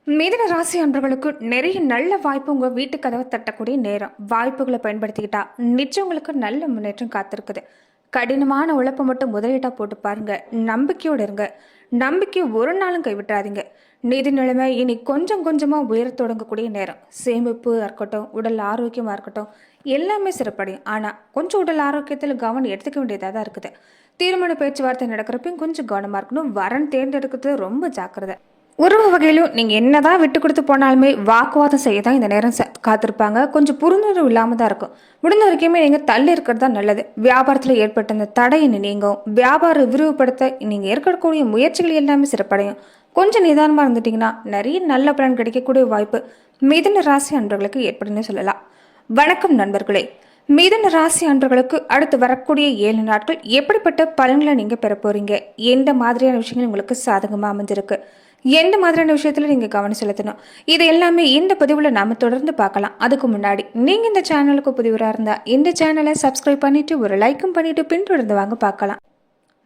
மிதுன ராசி அன்பர்களுக்கு நிறைய நல்ல வாய்ப்பு உங்க வீட்டு கதவை தட்டக்கூடிய நேரம். வாய்ப்புகளை பயன்படுத்திக்கிட்டா நிச்சயம் உங்களுக்கு நல்ல முன்னேற்றம் காத்திருக்குது. கடினமான உழைப்பை மட்டும் முதலீட்டா போட்டு பாருங்க. நம்பிக்கையோடு இருங்க. நம்பிக்கை ஒரு நாளும் கைவிட்டுறாதீங்க. நிதி நிலைமை இனி கொஞ்சம் கொஞ்சமா உயர தொடங்கக்கூடிய நேரம். சேமிப்பு இருக்கட்டும், உடல் ஆரோக்கியமா இருக்கட்டும், எல்லாமே சிறப்படையும். ஆனா கொஞ்சம் உடல் ஆரோக்கியத்தில் கவனம் எடுத்துக்க வேண்டியதாக தான் இருக்குது. திருமண பேச்சுவார்த்தை நடக்கிறப்பையும் கொஞ்சம் கவனமா இருக்கணும். வரன் தேர்ந்தெடுக்கிறது ரொம்ப ஜாக்கிரதை. உறவு வகையிலும் நீங்கள் என்னதான் விட்டு கொடுத்து போனாலுமே வாக்குவாதம் செய்ய தான் இந்த நேரம் காத்திருப்பாங்க. கொஞ்சம் புரிந்துணர்வு இல்லாமல் தான் இருக்கும். முடிந்த வரைக்குமே நீங்கள் தள்ளி இருக்கிறது தான் நல்லது. வியாபாரத்தில் ஏற்பட்ட அந்த தடையை நீங்கும். வியாபாரம் விரிவுபடுத்த நீங்கள் ஏற்கக்கூடிய முயற்சிகள் எல்லாமே சிறப்படையும். கொஞ்சம் நிதானமாக இருந்துட்டீங்கன்னா நிறைய நல்ல பலன் கிடைக்கக்கூடிய வாய்ப்பு மிதுன ராசி அன்பர்களுக்கு ஏற்படுன்னு சொல்லலாம். வணக்கம் நண்பர்களே. மிதுன ராசி அன்பர்களுக்கு அடுத்து வரக்கூடிய 7 நாட்கள் எப்படிப்பட்ட பலன்களை நீங்கள் பெற போறீங்க? எந்த மாதிரியான விஷயங்கள் உங்களுக்கு சாதகமாக அமைஞ்சிருக்கு? எந்த மாதிரியான விஷயத்துல நீங்க கவனம் செலுத்தணும்? இது எல்லாமே இந்த பதிவுல நாம தொடர்ந்து பார்க்கலாம். அதுக்கு முன்னாடி நீங்க இந்த சேனலுக்கு புதிவரா இருந்தா இந்த சேனலை சப்ஸ்கிரைப் பண்ணிட்டு ஒரு லைக்கும் பண்ணிட்டு பின்தொடர்ந்து வாங்க பார்க்கலாம்.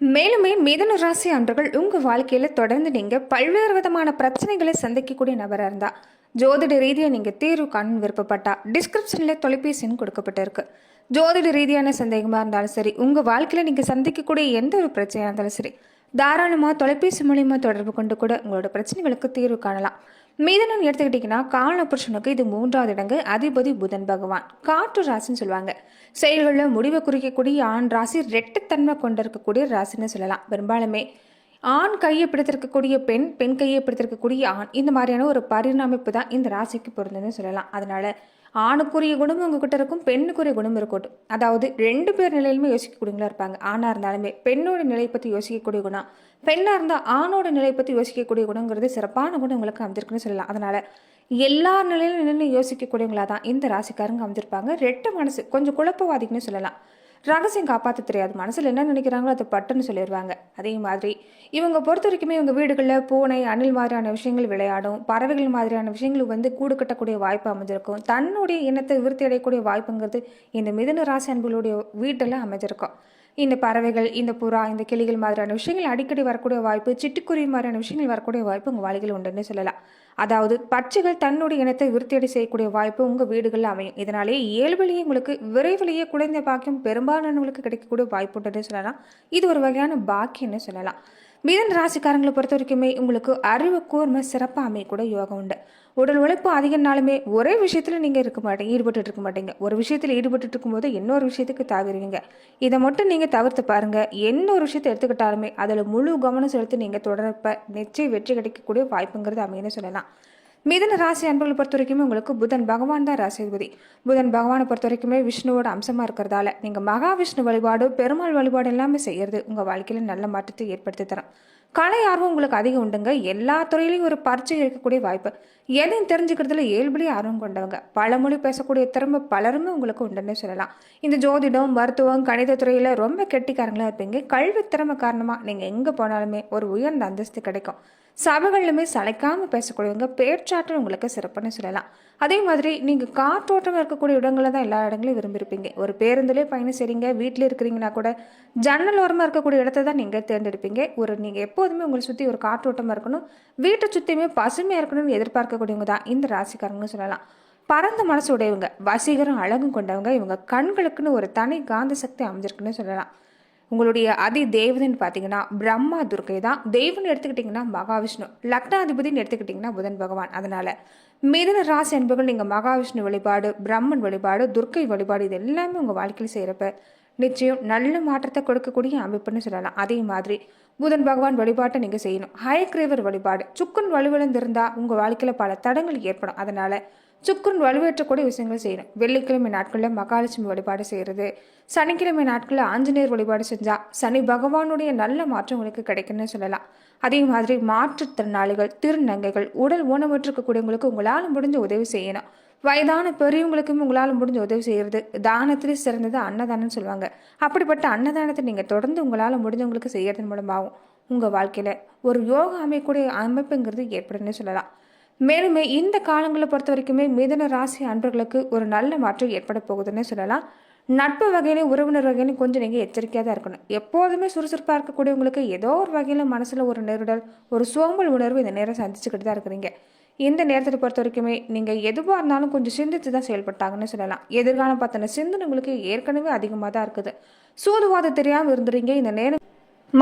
மேலுமே மிதுன ராசி அன்பர்கள் உங்க வாழ்க்கையில தொடர்ந்து நீங்க பல்வேறு விதமான பிரச்சனைகளை சந்திக்கக்கூடிய நபரா இருந்தா, ஜோதிட ரீதியா நீங்க தீர்வு காணும் விருப்பப்பட்டா டிஸ்கிரிப்ஷன்ல தொலைபேசின்னு கொடுக்கப்பட்டிருக்கு. ஜோதிட ரீதியான சந்தேகமா இருந்தாலும் சரி, உங்க வாழ்க்கையில நீங்க சந்திக்கக்கூடிய எந்த ஒரு பிரச்சனையா இருந்தாலும் சரி, தாராளமாக தொலைபேசி மூலியமாக தொடர்பு கொண்டு கூட உங்களோட பிரச்சனைகளுக்கு தீர்வு காணலாம். மீதனம் எடுத்துக்கிட்டிங்கன்னா காலபுருஷனுக்கு இது 3வது இடங்கு. அதிபதி புதன் பகவான். காற்று ராசின்னு சொல்லுவாங்க. செயல்களில் முடிவை குறிக்கக்கூடிய ஆண் ராசி ரெட்டுத்தன்மை கொண்டிருக்கக்கூடிய ராசின்னு சொல்லலாம். பெரும்பாலுமே ஆண் கையை பிடித்திருக்கக்கூடிய பெண், பெண் கையை பிடித்திருக்கக்கூடிய ஆண், இந்த மாதிரியான ஒரு பரிணாமிப்பு தான் இந்த ராசிக்கு பொருந்ததுன்னு சொல்லலாம். அதனால ஆணுக்குரிய குணம் உங்ககிட்ட இருக்கும், பெண்ணுக்குரிய குணம் இருக்கட்டும். அதாவது 2 பேர் நிலையிலுமே யோசிக்கக்கூடியவங்களா இருப்பாங்க. ஆணா இருந்தாலுமே பெண்ணோட நிலை பற்றி யோசிக்கக்கூடிய குணம், பெண்ணா இருந்தால் ஆணோட நிலை பற்றி யோசிக்கக்கூடிய குணங்கிறது சிறப்பான குணம் உங்களுக்கு அமைஞ்சிருக்குன்னு சொல்லலாம். அதனால எல்லா நிலையிலும் நின்று யோசிக்கக்கூடியவங்களா தான் இந்த ராசிக்காரங்க அமைஞ்சிருப்பாங்க. ரெட்ட மனசு, கொஞ்சம் குழப்பவாதிக்குன்னு சொல்லலாம். ரகசியம் காப்பாற்ற தெரியாது. மனசில் என்ன நினைக்கிறாங்களோ அதை பட்டுன்னு சொல்லிடுவாங்க. அதே மாதிரி இவங்க பொறுத்த வரைக்குமே இவங்க வீடுகளில் பூனை, அணில் மாதிரியான விஷயங்கள் விளையாடும். பறவைகள் மாதிரியான விஷயங்கள் கூடு கட்டக்கூடிய வாய்ப்பு அமைஞ்சிருக்கும். தன்னுடைய எண்ணத்தை விருத்தி அடையக்கூடிய வாய்ப்புங்கிறது இந்த மிதுன ராசி அன்புகளுடைய வீட்டில் அமைஞ்சிருக்கும். இந்த பறவைகள், இந்த புறா, இந்த கிளிகள் மாதிரியான விஷயங்கள் அடிக்கடி வரக்கூடிய வாய்ப்பு, சிட்டுக்குருவி மாதிரியான விஷயங்கள் வரக்கூடிய வாய்ப்பு உங்கள் வாழ்க்கையில் உண்டுன்னு சொல்லலாம். அதாவது பட்சிகள் தன்னுடைய இனத்தை விருத்தியடை செய்யக்கூடிய வாய்ப்பு உங்கள் வீடுகளில் அமையும். இதனாலே இயல்பிலேயே உங்களுக்கு விரைவிலேயே குழந்தை பாக்கியம் பெரும்பாலானவங்களுக்கு கிடைக்கக்கூடிய வாய்ப்பு உண்டுன்னு சொல்லலாம். இது ஒரு வகையான பாக்கியம்னு சொல்லலாம். மிதன் ராசிக்காரங்களை பொறுத்த வரைக்குமே உங்களுக்கு அறிவு கூர்மை சிறப்பாக அமையக்கூட யோகம் உண்டு. உடல் உழைப்பு அதிகனாலுமே ஒரே விஷயத்தில் நீங்கள் ஈடுபட்டு மாட்டீங்க. ஒரு விஷயத்தில் ஈடுபட்டு இருக்கும்போது இன்னொரு விஷயத்துக்கு தாவிடுவீங்க. இதை மட்டும் நீங்கள் தவிர்த்து பாருங்கள். என்ன ஒரு விஷயத்தை எடுத்துக்கிட்டாலுமே அதில் முழு கவனம் செலுத்தி நீங்கள் தொடரப்ப நிச்சயம் வெற்றி கிடைக்கக்கூடிய வாய்ப்புங்கிறது அமைன்னு சொல்லலாம். மிதுன ராசி அன்பர்களை பொறுத்த வரைக்குமே உங்களுக்கு புதன் பகவான் தான் ராசிபதி. புதன் பகவானை பொறுத்த வரைக்குமே விஷ்ணுவோட அம்சமாக இருக்கிறதால நீங்கள் மகாவிஷ்ணு வழிபாடு, பெருமாள் வழிபாடு எல்லாமே செய்யறது உங்கள் வாழ்க்கையில் நல்ல மாற்றத்தை ஏற்படுத்தி தரும். கலை ஆர்வம் உங்களுக்கு அதிகம் உண்டுங்க. எல்லா துறையிலையும் ஒரு பரிச்சை இருக்கக்கூடிய வாய்ப்பு. எதையும் தெரிஞ்சுக்கிறதுல இயல்புலேயே ஆர்வம் கொண்டவங்க. பல மொழி பேசக்கூடிய திறமை பலருமே உங்களுக்கு உண்டுன்னு சொல்லலாம். இந்த ஜோதிடம், மருத்துவம், கணித துறையில் ரொம்ப கெட்டிக்காரங்களா இருப்பீங்க. கல்வி திறமை காரணமாக நீங்கள் எங்கே போனாலுமே ஒரு உயர்ந்த அந்தஸ்து கிடைக்கும். சபைகளிலுமே சளைக்காமல் பேசக்கூடியவங்க. பேச்சாற்றல் உங்களுக்கு சிறப்புன்னு சொல்லலாம். அதே மாதிரி நீங்கள் காற்றோட்டம் இருக்கக்கூடிய இடங்களில் தான் எல்லா இடங்களையும் விரும்பியிருப்பீங்க. ஒரு பேருந்துலேயே பயணம் செய்கிறீங்க, வீட்டில் இருக்கிறீங்கன்னா கூட ஜன்னல் ஓரமாக இருக்கக்கூடிய இடத்த தான் நீங்கள் தேர்ந்தெடுப்பீங்க. நீங்கள் எப்போதுமே உங்களை சுற்றி ஒரு காற்றோட்டமாக இருக்கணும், வீட்டை சுற்றியுமே பசுமையாக இருக்கணும்னு எதிர்பார்க்கக்கூடியவங்க தான் இந்த ராசிக்காரங்கன்னு சொல்லலாம். பரந்த மனசு உடையவங்க, வசீகரம் அழகும் கொண்டவங்க. இவங்க கண்களுக்குன்னு ஒரு தனி காந்த சக்தி அமைஞ்சிருக்குன்னு சொல்லலாம். உங்களுடைய அதி தேவதைன்னு பார்த்தீங்கன்னா பிரம்மா, துர்க்கை தான். தெய்வம்னு எடுத்துக்கிட்டிங்கன்னா மகாவிஷ்ணு, லக்னாதிபதினு எடுத்துக்கிட்டிங்கன்னா புதன் பகவான். அதனால் மிதுன ராசி அன்புகள் நீங்கள் மகாவிஷ்ணு வழிபாடு, பிரம்மன் வழிபாடு, துர்க்கை வழிபாடு இது எல்லாமே உங்கள் வாழ்க்கையில் செய்கிறப்ப நிச்சயம் நல்ல மாற்றத்தை கொடுக்கக்கூடிய அமைப்புன்னு சொல்லலாம். அதே மாதிரி புதன் பகவான் வழிபாட்டை நீங்கள் செய்யணும். ஹயக்ரீவர் வழிபாடு, சுக்குன் வலுவிழந்திருந்தால் உங்கள் வாழ்க்கையில் பல தடங்கள் ஏற்படும். அதனால் சுக்குன் வலுவேற்றக்கூடிய விஷயங்கள் செய்யணும். வெள்ளிக்கிழமை நாட்களில் மகாலட்சுமி வழிபாடு செய்கிறது, சனிக்கிழமை நாட்களில் ஆஞ்சநேயர் வழிபாடு செஞ்சால் சனி பகவானுடைய நல்ல மாற்றம் உங்களுக்கு கிடைக்குன்னு சொல்லலாம். அதே மாதிரி மாற்றுத்திறனாளிகள், திருநங்கைகள், உடல் ஊனமுற்றிருக்கக்கூடியவங்களுக்கு உங்களால் முடிஞ்ச உதவி செய்யணும். வயதான பெரியவங்களுக்கும் உங்களால் முடிஞ்ச உதவி செய்கிறது. தானத்திலே சிறந்தது அன்னதானம்னு சொல்லுவாங்க. அப்படிப்பட்ட அன்னதானத்தை நீங்கள் தொடர்ந்து உங்களால் முடிஞ்சவங்களுக்கு செய்யறதன் மூலமாகவும் உங்கள் வாழ்க்கையில் ஒரு யோகா அமைக்கக்கூடிய அமைப்புங்கிறது ஏற்படுன்னு சொல்லலாம். மேலுமே இந்த காலங்களை பொறுத்த வரைக்குமே மிதுன ராசி அன்பர்களுக்கு ஒரு நல்ல மாற்றம் ஏற்பட போகுதுன்னு சொல்லலாம். நட்பு வகையிலையும் உறவினர் வகையிலையும் கொஞ்சம் நீங்கள் எச்சரிக்கையாக தான் இருக்கணும். எப்போதுமே சுறுசுறுப்பாக இருக்கக்கூடியவங்களுக்கு ஏதோ ஒரு வகையில் மனசில் ஒரு நெருடல், ஒரு சோம்பல் உணர்வு இந்த நேரம் சந்திச்சுக்கிட்டு தான் இருக்கிறீங்க. இந்த நேரத்தை பொறுத்த வரைக்குமே நீங்கள் எதுவாக இருந்தாலும் கொஞ்சம் சிந்தித்து தான் செயல்பட்டாங்கன்னு சொல்லலாம். எதிர்காலம் பார்த்தன சிந்தனை உங்களுக்கு ஏற்கனவே அதிகமாக தான் இருக்குது. சூதுவாதம் தெரியாமல் இருந்துறீங்க. இந்த நேரம்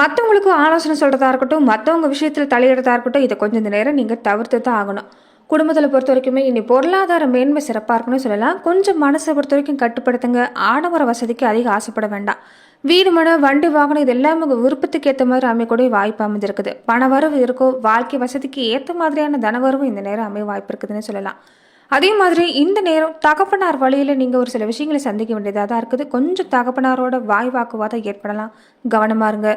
மற்றவங்களுக்கு ஆலோசனை சொல்கிறதா இருக்கட்டும், மற்றவங்க விஷயத்தில் தலையிடறதா இருக்கட்டும், இதை கொஞ்சம் இந்த நேரம் நீங்கள் தவிர்த்து தான் ஆகணும். குடும்பத்தில் பொறுத்த வரைக்குமே இனி பொருளாதார மேன்மை சிறப்பாக இருக்குன்னு சொல்லலாம். கொஞ்சம் மனசை பொறுத்த வரைக்கும் கட்டுப்படுத்துங்க. ஆடம்பர வசதிக்கு அதிக ஆசைப்பட வேண்டாம். வீடு மனை வண்டி வாகனம் இது எல்லாமே உங்கள் விருப்பத்துக்கு ஏற்ற மாதிரி அமையக்கூடிய வாய்ப்பு அமைஞ்சிருக்குது. பண வரவு இருக்கோ, வாழ்க்கை வசதிக்கு ஏற்ற மாதிரியான தனவரவும் இந்த நேரம் அமைய வாய்ப்பு இருக்குதுன்னு சொல்லலாம். அதே மாதிரி இந்த நேரம் தகப்பனார் வழியில் நீங்கள் ஒரு சில விஷயங்களை சந்திக்க வேண்டியதாக தான் இருக்குது. கொஞ்சம் தகப்பனாரோட வாய் வாக்குவாதம் ஏற்படலாம், கவனமாக இருங்க.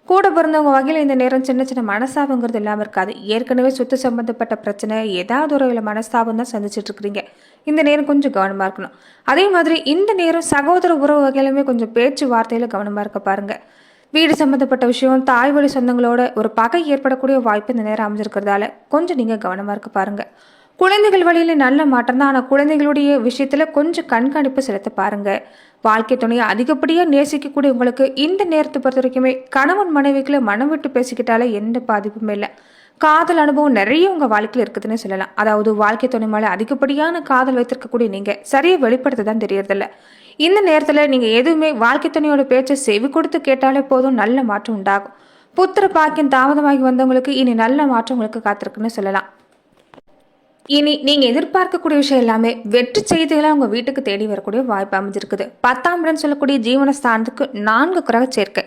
கூட பிறந்தவங்க வகையில் இந்த நேரம் சின்ன சின்ன மனஸ்தாபங்கிறது இல்லாமல் இருக்காது. ஏற்கனவே சொத்து சம்பந்தப்பட்ட பிரச்சனை ஏதாவது ஒரு வகையில் மனஸ்தாபம் தான் சந்திச்சுட்டு இருக்கிறீங்க. இந்த நேரம் கொஞ்சம் கவனமாக இருக்கணும். அதே மாதிரி இந்த நேரம் சகோதர உறவு வகையிலுமே கொஞ்சம் பேச்சுவார்த்தையில் கவனமாக இருக்க பாருங்க. வீடு சம்மந்தப்பட்ட விஷயம், தாய் வழி சொந்தங்களோட ஒரு பகை ஏற்படக்கூடிய வாய்ப்பு இந்த நேரம் அமைஞ்சிருக்கிறதால கொஞ்சம் நீங்கள் கவனமாக இருக்க பாருங்க. குழந்தைகள் வழியில் நல்ல மாற்றம் தான். ஆனால் குழந்தைகளுடைய விஷயத்தில் கொஞ்சம் கண்காணிப்பு செலுத்த பாருங்க. வாழ்க்கை துணையை அதிகப்படியாக நேசிக்கக்கூடிய உங்களுக்கு இந்த நேரத்தை பொறுத்த வரைக்குமே கணவன் மனைவிக்குள்ள மனம் விட்டு பேசிக்கிட்டாலே எந்த பாதிப்புமே இல்லை. காதல் அனுபவம் நிறைய உங்கள் வாழ்க்கையில் இருக்குதுன்னு சொல்லலாம். அதாவது வாழ்க்கை துணை மேலே அதிகப்படியான காதல் வைத்திருக்கக்கூடிய நீங்கள் சரியாக வெளிப்படுத்த தான் தெரியறதில்ல. இந்த நேரத்தில் நீங்கள் எதுவுமே வாழ்க்கை துணையோட பேச்சை செவி கொடுத்து கேட்டாலே போதும், நல்ல மாற்றம் உண்டாகும். புத்திர பாக்கியம் தாமதமாகி வந்தவங்களுக்கு இனி நல்ல மாற்றம் உங்களுக்கு காத்திருக்குன்னு சொல்லலாம். இனி நீங்க எதிர்பார்க்கக்கூடிய விஷயம் எல்லாமே வெற்றி செய்திகளை உங்க வீட்டுக்கு தேடி வரக்கூடிய வாய்ப்பு அமைஞ்சிருக்குது. 10ஆம் இடம் சொல்லக்கூடிய ஜீவனஸ்தானத்துக்கு 4 கிரக சேர்க்கை.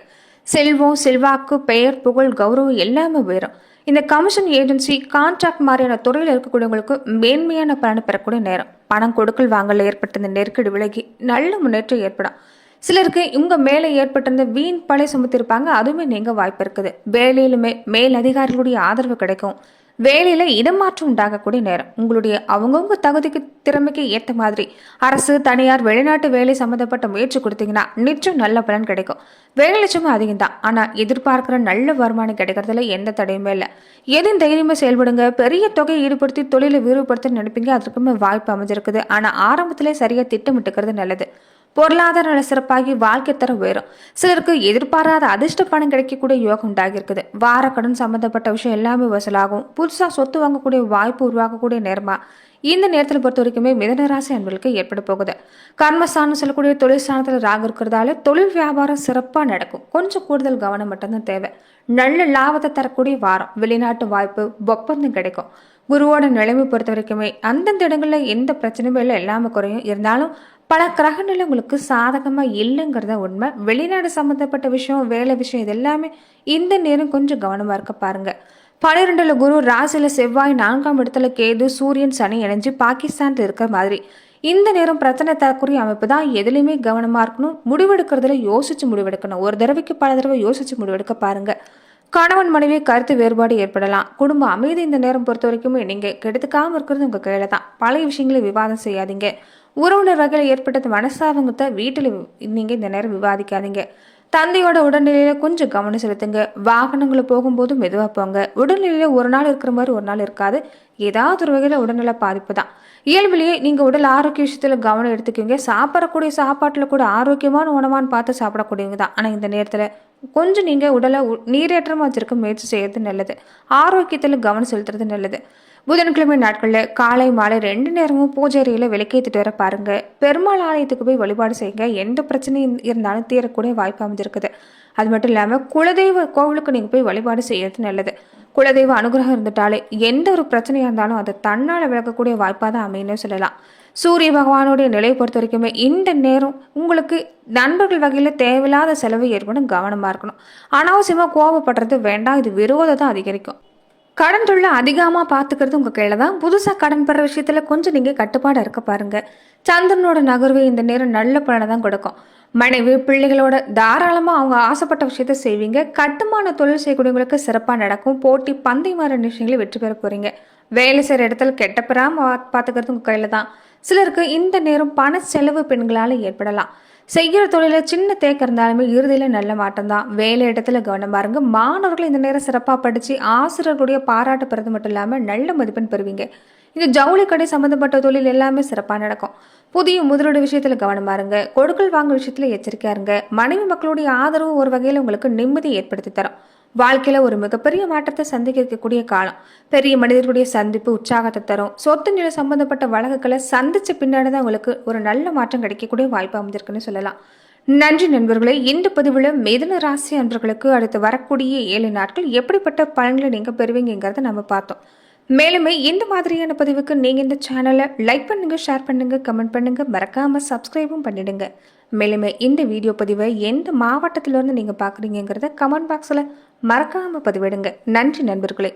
செல்வம், செல்வாக்கு, பெயர், புகழ், கௌரவம் எல்லாமே உயரும். இந்த கமிஷன் ஏஜென்சி, கான்ட்ராக்ட் மாதிரியான துறையில் இருக்கக்கூடியவங்களுக்கு மேன்மையான பலனை பெறக்கூடிய நேரம். பணம் கொடுக்கல் வாங்கல ஏற்பட்ட இந்த நெருக்கடி விலகி நல்ல முன்னேற்றம் ஏற்படும். சிலருக்கு உங்க மேலே ஏற்பட்டிருந்த வீண் பழி சுமத்திருப்பாங்க, அதுவுமே நீங்க வாய்ப்பு இருக்குது. வேலையிலுமே மேல் அதிகாரிகளுடைய ஆதரவு கிடைக்கும். வேலையில இடமாற்றம் உண்டாகக்கூடிய நேரம். உங்களுடைய அவங்கவுங்க தகுதிக்கு திறமைக்கு ஏற்ற மாதிரி அரசு, தனியார், வெளிநாட்டு வேலை சம்மந்தப்பட்ட முயற்சி கொடுத்தீங்கன்னா நிச்சயம் நல்ல பலன் கிடைக்கும். வேலை லட்சமும் அதிகம் தான். ஆனால் எதிர்பார்க்குற நல்ல வருமானம் கிடைக்கிறதுல எந்த தடையுமே இல்லை. எதுவும் தைரியமாக செயல்படுங்க. பெரிய தொகையை ஈடுபடுத்தி தொழிலை விரிவுபடுத்த நினைப்பீங்க, அதற்குமே வாய்ப்பு அமைஞ்சிருக்குது. ஆனால் ஆரம்பத்திலே சரியாக திட்டமிட்டுக்கிறது நல்லது. பொருளாதார நல சிறப்பாகி வாழ்க்கை தரம் உயரும். சிலருக்கு எதிர்பாராத அதிர்ஷ்ட பணம் கிடைக்கக்கூடிய யோகம் உண்டாகி இருக்குது. வார கடன் சம்பந்தப்பட்ட விஷயம் எல்லாமே வசூலாகும். புதுசாக சொத்து வாங்கக்கூடிய வாய்ப்பு உருவாக்கக்கூடிய நேரமா இந்த நேரத்தில் பொறுத்த வரைக்குமே மிதனராசி அன்பர்களுக்கு ஏற்பட போகுது. கர்மஸ்தானம் சொல்லக்கூடிய தொழில் ஸ்தானத்தில் ராகு இருக்கிறதால தொழில் வியாபாரம் சிறப்பாக நடக்கும். கொஞ்சம் கூடுதல் கவனம் மட்டும்தான் தேவை. நல்ல லாபத்தை தரக்கூடிய வாரம். வெளிநாட்டு வாய்ப்பு, ஒப்பந்தம் கிடைக்கும். குருவோட நிலைமை பொறுத்த வரைக்குமே அந்தந்த இடங்களில் எந்த பிரச்சனையும் இல்லை, எல்லாமே குறையும். இருந்தாலும் பல கிரகநிலை உங்களுக்கு சாதகமாக இல்லைங்கிறத உண்மை. வெளிநாடு சம்மந்தப்பட்ட விஷயம், வேலை விஷயம் இது எல்லாமே இந்த நேரம் கொஞ்சம் கவனமாக இருக்க பாருங்க. 12ல் குரு, ராசியில் செவ்வாய், 4ஆம் இடத்துல கேது, சூரியன், சனி இணைஞ்சு பாகிஸ்தானில் இருக்கிற மாதிரி இந்த நேரம் பிரச்சனை தரக்கூடிய அமைப்பு தான். எதுலையுமே கவனமாக இருக்கணும். முடிவெடுக்கிறதுல யோசிச்சு முடிவெடுக்கணும். ஒரு தடவைக்கு பல தடவை யோசிச்சு முடிவெடுக்க பாருங்க. கணவன் மனைவி கருத்து வேறுபாடு ஏற்படலாம். குடும்ப அமைதி இந்த நேரம் பொறுத்த வரைக்குமே நீங்க கெடுத்துக்காம இருக்கிறது உங்க கையில தான். பழைய விஷயங்களை விவாதம் செய்யாதீங்க. உறவினர் வகையில் ஏற்பட்டது மனஸ்தாபத்தை வீட்டில் நீங்க இந்த நேரம் விவாதிக்காதீங்க. தந்தையோட உடல்நிலையில கொஞ்சம் கவனம் செலுத்துங்க. வாகனங்களை போகும்போது மெதுவாக போங்க. உடல்நிலையில ஒரு நாள் இருக்கிற மாதிரி ஒரு நாள் இருக்காது. ஏதாவது ஒரு வகையில் உடல்நல பாதிப்பு தான். இயல்பிலேயே நீங்க உடல் ஆரோக்கிய விஷயத்துல கவனம் எடுத்துக்கோங்க. சாப்பிடக்கூடிய சாப்பாட்டுல கூட ஆரோக்கியமான உணவான்னு பார்த்து சாப்பிடக்கூடியவங்க தான். ஆனா இந்த நேரத்துல கொஞ்சம் நீங்க உடலை நீரேற்றமா வச்சிருக்க முயற்சி செய்யறது நல்லது. ஆரோக்கியத்துல கவனம் செலுத்துறது நல்லது. புதன்கிழமை நாட்களில் காலை மாலை 2 நேரமும் பூஜை அறையில் விளக்கேற்றிட்டு வர பாருங்க. பெருமாள் ஆலயத்துக்கு போய் வழிபாடு செய்யுங்க. எந்த பிரச்சனையும் இருந்தாலும் தீரக்கூடிய வாய்ப்பு அமைஞ்சிருக்குது. அது மட்டும் இல்லாமல் குலதெய்வ கோவிலுக்கு நீங்கள் போய் வழிபாடு செய்யறது நல்லது. குலதெய்வ அனுகிரகம் இருந்துட்டாலே எந்த ஒரு பிரச்சனையாக இருந்தாலும் அதை தன்னால் விளக்கக்கூடிய வாய்ப்பாக தான் அமைன்னு சொல்லலாம். சூரிய பகவானுடைய நிலையை பொறுத்த வரைக்குமே இந்த நேரம் உங்களுக்கு நண்பர்கள் வகையில் தேவையில்லாத செலவு ஏற்படும், கவனமாக இருக்கணும். அனாவசியமாக கோபப்படுறது வேண்டாம், இது விரோதத்தை அதிகரிக்கும். கடன் தொழில் அதிகமாக பார்த்துக்கிறது உங்கள் கையில் தான். புதுசாக கடன் பெற விஷயத்தில் கொஞ்சம் நீங்கள் கட்டுப்பாடாக இருக்க பாருங்கள். சந்திரனோட நகர்வு இந்த நேரம் நல்ல பலனை தான் கொடுக்கும். மனைவி பிள்ளைகளோட தாராளமாக அவங்க ஆசைப்பட்ட விஷயத்த செய்வீங்க. கட்டுமான தொழில் செய்யக்கூடியவங்களுக்கு சிறப்பாக நடக்கும். போட்டி பந்தயமான விஷயங்களை வெற்றி பெற போகிறீங்க. வேலை செய்கிற இடத்துல கெட்ட பெறாமல் பார்த்துக்கிறது உங்கள் கையில் தான். சிலருக்கு இந்த நேரம் பண செலவு பெண்களால் ஏற்படலாம். செய்கிற தொழில சின்ன தேக்கம் இருந்தாலுமே இறுதியில் நல்ல மாற்றம் தான். வேலை இடத்துல கவனமாக இருங்க. மாணவர்கள் இந்த நேரம் சிறப்பாக படித்து ஆசிரியர்களுடைய பாராட்டு பெறது மட்டும் இல்லாமல் நல்ல மதிப்பெண் பெறுவீங்க. இந்த ஜவுளி கடை சம்மந்தப்பட்ட தொழில் எல்லாமே சிறப்பாக நடக்கும். புதிய முதலீடு விஷயத்தில் கவனமாக இருங்க. கொடுக்கல் வாங்க விஷயத்தில் எச்சரிக்கையாக இருங்க. மனைவி மக்களுடைய ஆதரவு ஒரு வகையில் உங்களுக்கு நிம்மதியை ஏற்படுத்தி தரும். வாழ்க்கையில ஒரு மிகப்பெரிய மாற்றத்தை சந்திக்க இருக்கக்கூடிய காலம். பெரிய மனிதர்களுடைய சந்திப்பு உற்சாகத்தை தரும். சொத்து நிலை சம்பந்தப்பட்ட வழக்குகளை சந்திச்ச பின்னாடி தான் உங்களுக்கு ஒரு நல்ல மாற்றம் கிடைக்கக்கூடிய வாய்ப்பு அமைஞ்சிருக்குன்னு சொல்லலாம். நன்றி நண்பர்களே. இந்த பதிவுல மிதுன ராசி அன்பர்களுக்கு அடுத்து வரக்கூடிய 7 நாட்கள் எப்படிப்பட்ட பலன்களை நீங்க பெறுவீங்கிறத நம்ம பார்த்தோம். மேலுமே இந்த மாதிரியான பதிவுக்கு நீங்க இந்த சேனலை லைக் பண்ணுங்க, ஷேர் பண்ணுங்க, கமெண்ட் பண்ணுங்க, மறக்காம சப்ஸ்கிரைபும் பண்ணிடுங்க. மேலுமே இந்த வீடியோ பதிவை எந்த மாவட்டத்திலிருந்து நீங்க பாக்குறீங்கிறத கமெண்ட் பாக்ஸ்ல மறக்காம பதிவிடுங்க. நன்றி நண்பர்களே.